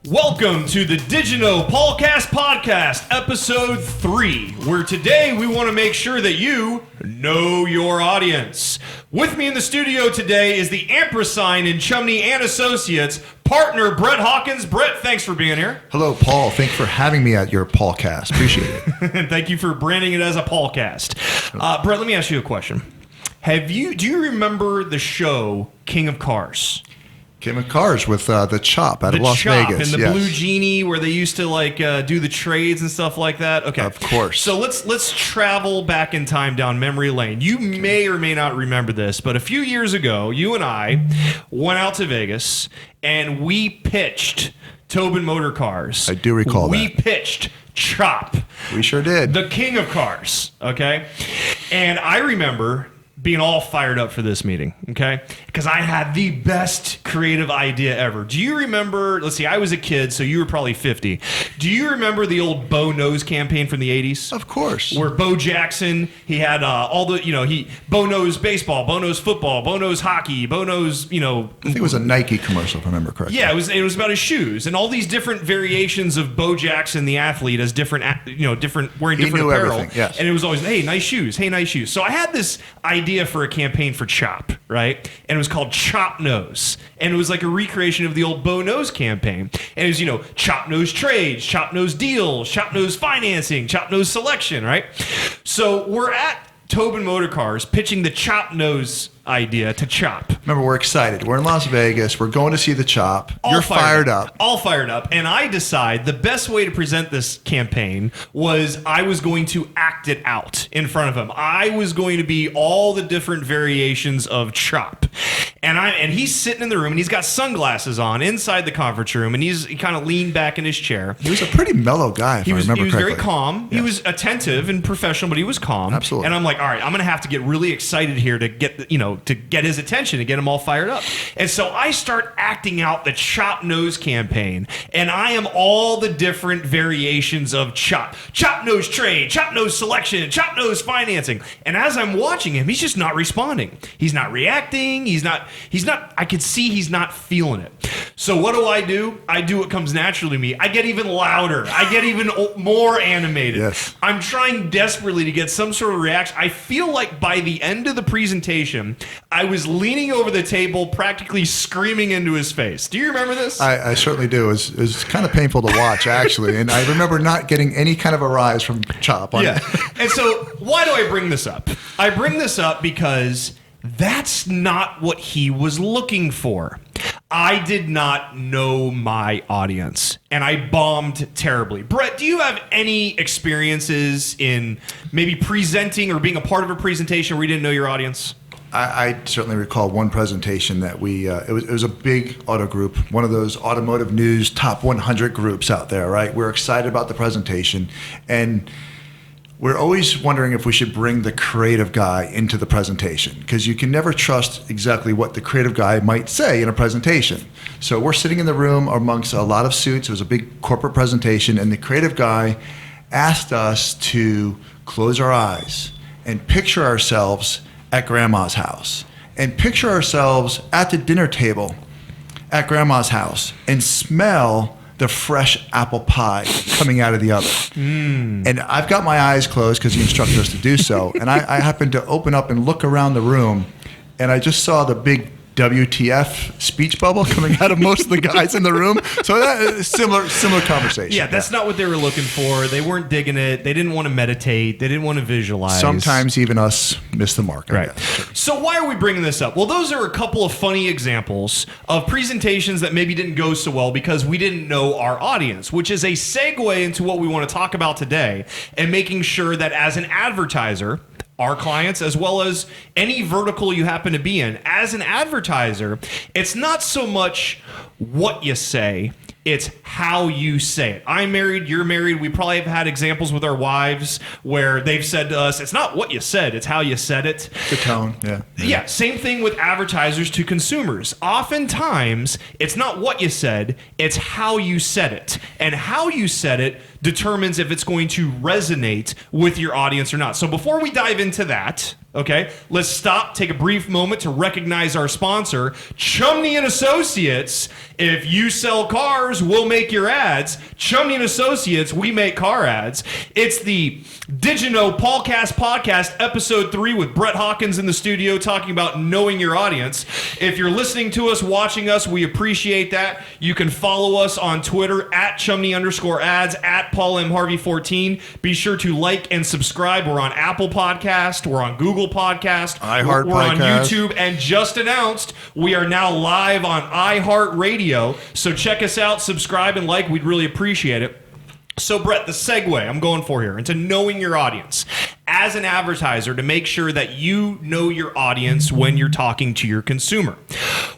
Welcome to the DigiKnow Podcast, episode 3, where today we want to make sure that you know your audience. With me in the studio today is the ampersand in Chumney and Associates, Partner Brett Hawkins. Brett, thanks for being here. Hello, Paul. Thanks for having me at your Paulcast. Appreciate it. And thank you for branding it as a Paulcast. Brett, let me ask you a question. Do you remember the show King of Cars? King of Cars with the Chop out of Las Vegas. And the Blue Genie where they used to do the trades and stuff like that. Okay. Of course. So let's travel back in time down memory lane. You may or may not remember this, but a few years ago, you and I went out to Vegas and we pitched Tobin Motor Cars. I do recall that. We pitched Chop. We sure did. The King of Cars. Okay. And I remember being all fired up for this meeting, okay? Because I had the best creative idea ever. Do you remember, let's see, I was a kid, so you were probably 50. Do you remember the old Bo Knows campaign from the 80s? Of course. Where Bo Jackson, he had all the, Bo knows baseball, Bo knows football, Bo knows hockey, Bo knows, I think it was a Nike commercial, if I remember correctly. Yeah, it was about his shoes and all these different variations of Bo Jackson, the athlete, as wearing different apparel. Everything, yes. And it was always, hey, nice shoes. So I had this idea for a campaign for Chop, right? And it was called Chop Knows. And it was like a recreation of the old Bo Knows campaign. And it was, Chop Knows trades, Chop Knows deals, Chop Knows financing, Chop Knows selection, right? So we're at Tobin Motor Cars pitching the Chop Knows idea to Chop. Remember, we're excited. We're in Las Vegas. We're going to see the Chop. You're fired up. All fired up. And I decide the best way to present this campaign was I was going to act it out in front of him. I was going to be all the different variations of Chop. And he's sitting in the room and he's got sunglasses on inside the conference room and he kind of leaned back in his chair. He was a pretty mellow guy, if I remember correctly. He was very calm. Yes. He was attentive and professional, but he was calm. Absolutely. And I'm like, all right, I'm going to have to get really excited here to get, to get his attention, to get him all fired up. And so I start acting out the Chop Knows campaign, and I am all the different variations of Chop. Chop knows trade, Chop knows selection, Chop knows financing. And as I'm watching him, he's just not responding. He's not reacting. I could see he's not feeling it. So what do? I do what comes naturally to me. I get even louder. I get even more animated. Yes. I'm trying desperately to get some sort of reaction. I feel like by the end of the presentation, I was leaning over the table, practically screaming into his face. Do you remember this? I certainly do. It was kind of painful to watch, actually. And I remember not getting any kind of a rise from Chop. Yeah. And so why do I bring this up? I bring this up because that's not what he was looking for. I did not know my audience, and I bombed terribly. Brett, do you have any experiences in maybe presenting or being a part of a presentation where you didn't know your audience? I certainly recall one presentation that it was a big auto group, one of those automotive news top 100 groups out there, right? We're excited about the presentation, and we're always wondering if we should bring the creative guy into the presentation because you can never trust exactly what the creative guy might say in a presentation. So we're sitting in the room amongst a lot of suits. It was a big corporate presentation, and the creative guy asked us to close our eyes and picture ourselves at Grandma's house and picture ourselves at the dinner table at Grandma's house and smell the fresh apple pie coming out of the oven. And I've got my eyes closed because he instructed us to do so. And I happened to open up and look around the room, and I just saw the big WTF speech bubble coming out of most of the guys in the room. So that is similar conversation. Yeah, that's not what they were looking for. They weren't digging it. They didn't want to meditate. They didn't want to visualize. Sometimes even us miss the mark. Right. So why are we bringing this up? Well, those are a couple of funny examples of presentations that maybe didn't go so well because we didn't know our audience, which is a segue into what we want to talk about today and making sure that as an advertiser, our clients, as well as any vertical you happen to be in. As an advertiser, it's not so much what you say, it's how you say it. I'm married, you're married. We probably have had examples with our wives where they've said to us, it's not what you said, it's how you said it. The tone, yeah. Yeah, same thing with advertisers to consumers. Oftentimes, it's not what you said, it's how you said it. And how you said it determines if it's going to resonate with your audience or not. So before we dive into that, Okay, let's stop, take a brief moment to recognize our sponsor, Chumney and Associates. If you sell cars, we'll make your ads. Chumney and Associates, we make car ads. It's the DigiKnow Podcast, episode 3 with Brett Hawkins in the studio talking about knowing your audience. If you're listening to us, watching us, we appreciate that. You can follow us on Twitter at Chumney_ads, at Paul M. Harvey 14. Be sure to like and subscribe. We're on Apple Podcast. We're on Google Podcast. iHeart We're on Podcast. YouTube, and just announced we are now live on iHeartRadio. So check us out, subscribe, and like. We'd really appreciate it. So, Brett, the segue I'm going for here into knowing your audience. As an advertiser, to make sure that you know your audience when you're talking to your consumer.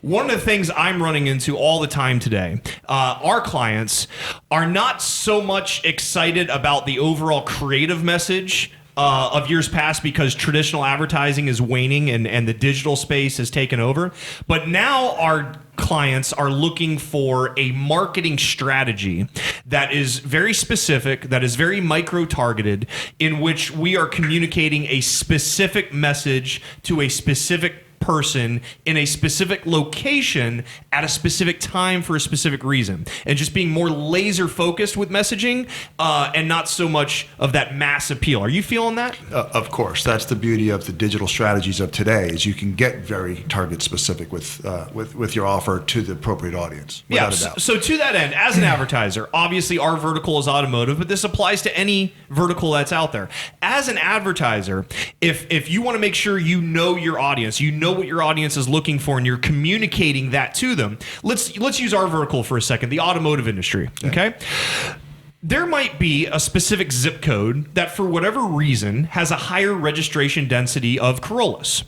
One of the things I'm running into all the time today, our clients are not so much excited about the overall creative message of years past because traditional advertising is waning and the digital space has taken over. But now our clients are looking for a marketing strategy that is very specific, that is very micro-targeted, in which we are communicating a specific message to a specific person in a specific location at a specific time for a specific reason, and just being more laser focused with messaging and not so much of that mass appeal. Are you feeling that? Of course, that's the beauty of the digital strategies of today. Is you can get very target specific with your offer to the appropriate audience. Without a doubt. So to that end, as an advertiser, obviously our vertical is automotive, but this applies to any vertical that's out there. As an advertiser, if you want to make sure you know your audience, you know what your audience is looking for, and you're communicating that to them. Let's use our vertical for a second, the automotive industry. Okay. There might be a specific zip code that, for whatever reason, has a higher registration density of Corollas.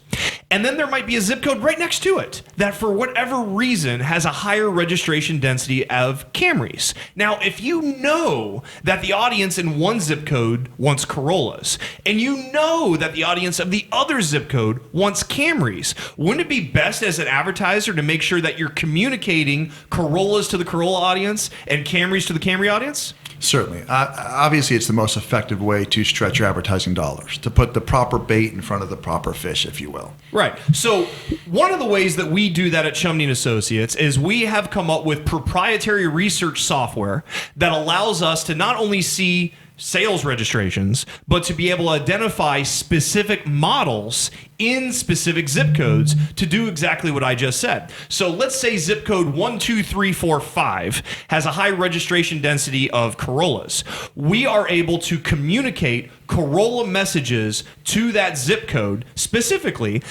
And then there might be a zip code right next to it that, for whatever reason, has a higher registration density of Camrys. Now, if you know that the audience in one zip code wants Corollas, and you know that the audience of the other zip code wants Camrys, wouldn't it be best as an advertiser to make sure that you're communicating Corollas to the Corolla audience and Camrys to the Camry audience? Certainly. Obviously, it's the most effective way to stretch your advertising dollars, to put the proper bait in front of the proper fish, if you will. Right. So one of the ways that we do that at Chumney & Associates is we have come up with proprietary research software that allows us to not only see sales registrations, but to be able to identify specific models in specific zip codes to do exactly what I just said. So let's say zip code 12345 has a high registration density of Corollas. We are able to communicate Corolla messages to that zip code specifically,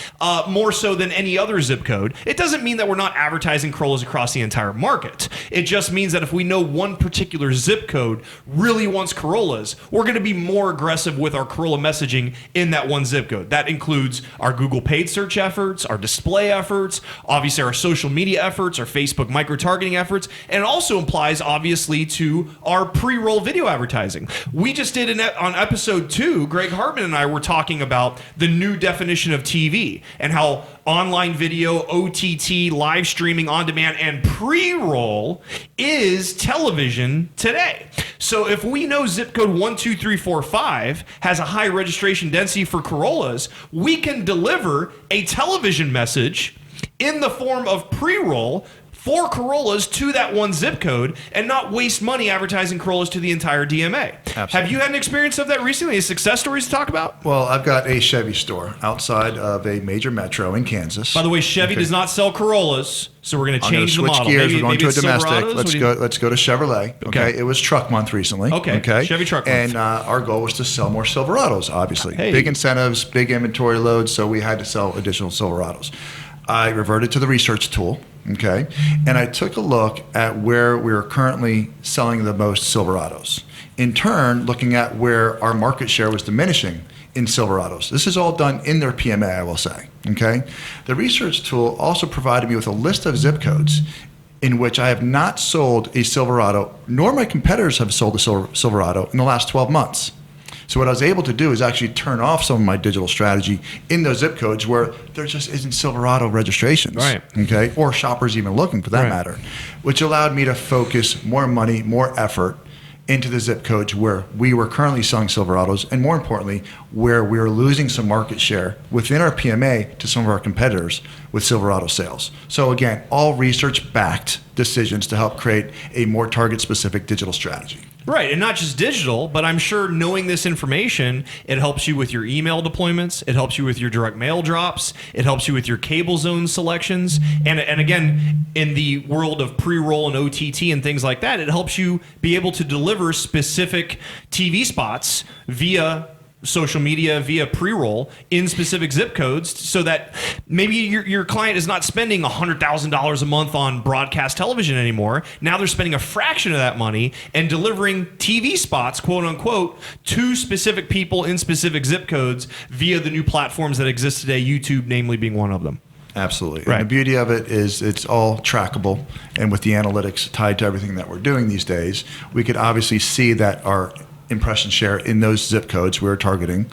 more so than any other zip code. It doesn't mean that we're not advertising Corollas across the entire market. It just means that if we know one particular zip code really wants Corollas, we're going to be more aggressive with our Corolla messaging in that one zip code. That includes our Google paid search efforts, our display efforts, obviously our social media efforts, our Facebook micro-targeting efforts, and it also applies obviously to our pre-roll video advertising. We just did on episode 2, Greg Hartman and I were talking about the new definition of TV and how online video, OTT, live streaming, on demand, and pre-roll is television today. So if we know zip code 12345 has a high registration density for Corollas, we can deliver a television message in the form of pre-roll for Corollas to that one zip code and not waste money advertising Corollas to the entire DMA. Absolutely. Have you had an experience of that recently? Any success stories to talk about? Well, I've got a Chevy store outside of a major metro in Kansas. By the way, Chevy does not sell Corollas, so we're going to change the model. Gears. We're going to a it's domestic. Silverados? Let's go to Chevrolet. Okay. It was truck month recently. Okay. Chevy truck month. And our goal was to sell more Silverados, obviously. Hey. Big incentives, big inventory loads, so we had to sell additional Silverados. I reverted to the research tool, okay, and I took a look at where we are currently selling the most Silverados. In turn, looking at where our market share was diminishing in Silverados. This is all done in their PMA, I will say, okay? The research tool also provided me with a list of zip codes in which I have not sold a Silverado, nor my competitors have sold a Silverado in the last 12 months. So what I was able to do is actually turn off some of my digital strategy in those zip codes where there just isn't Silverado registrations, right? Okay, or shoppers even looking for that right. matter, which allowed me to focus more money, more effort into the zip codes where we were currently selling Silverados, and more importantly, where we were losing some market share within our PMA to some of our competitors with Silverado sales. So again, all research-backed decisions to help create a more target-specific digital strategy. Right, and not just digital, but I'm sure knowing this information, it helps you with your email deployments, it helps you with your direct mail drops, it helps you with your cable zone selections, and again, in the world of pre-roll and OTT and things like that, it helps you be able to deliver specific TV spots via social media, via pre-roll in specific zip codes, so that maybe your client is not spending $100,000 a month on broadcast television anymore. Now they're spending a fraction of that money and delivering TV spots, quote unquote, to specific people in specific zip codes via the new platforms that exist today, YouTube namely being one of them. Absolutely. Right. And the beauty of it is it's all trackable. And with the analytics tied to everything that we're doing these days, we could obviously see that our impression share in those zip codes we're targeting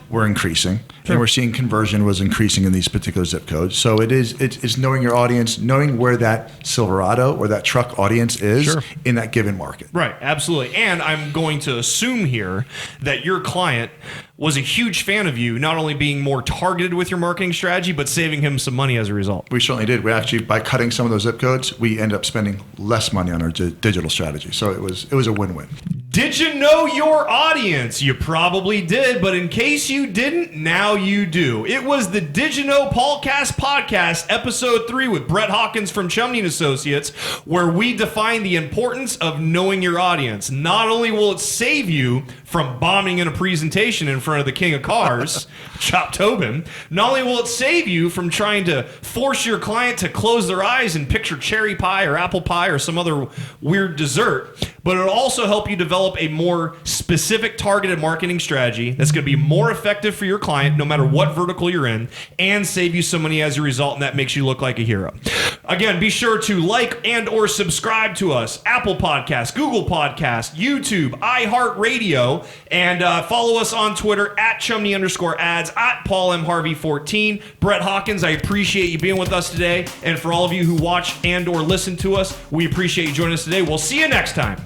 were increasing. Sure. And we're seeing conversion was increasing in these particular zip codes. So it's knowing your audience, knowing where that Silverado or that truck audience is sure. in that given market. Right, absolutely. And I'm going to assume here that your client was a huge fan of you, not only being more targeted with your marketing strategy, but saving him some money as a result. We certainly did. We actually, by cutting some of those zip codes, we ended up spending less money on our digital strategy. So it was a win-win. Did you know your audience? You probably did, but in case you didn't, now you do. It was the DigiKnow Podcast, episode 3 with Brett Hawkins from Chumney & Associates, where we define the importance of knowing your audience. Not only will it save you from bombing in a presentation in front of the king of cars, Chop Tobin, not only will it save you from trying to force your client to close their eyes and picture cherry pie or apple pie or some other weird dessert, but it'll also help you develop a more specific targeted marketing strategy that's going to be more effective for your client no matter what vertical you're in, and save you some money as a result, and that makes you look like a hero. Again, be sure to like and or subscribe to us, Apple Podcasts, Google Podcasts, YouTube, iHeartRadio, and follow us on Twitter at Chumney_ads, at Paul M. Harvey 14. Brett Hawkins, I appreciate you being with us today, and for all of you who watch and or listen to us, we appreciate you joining us today. We'll see you next time.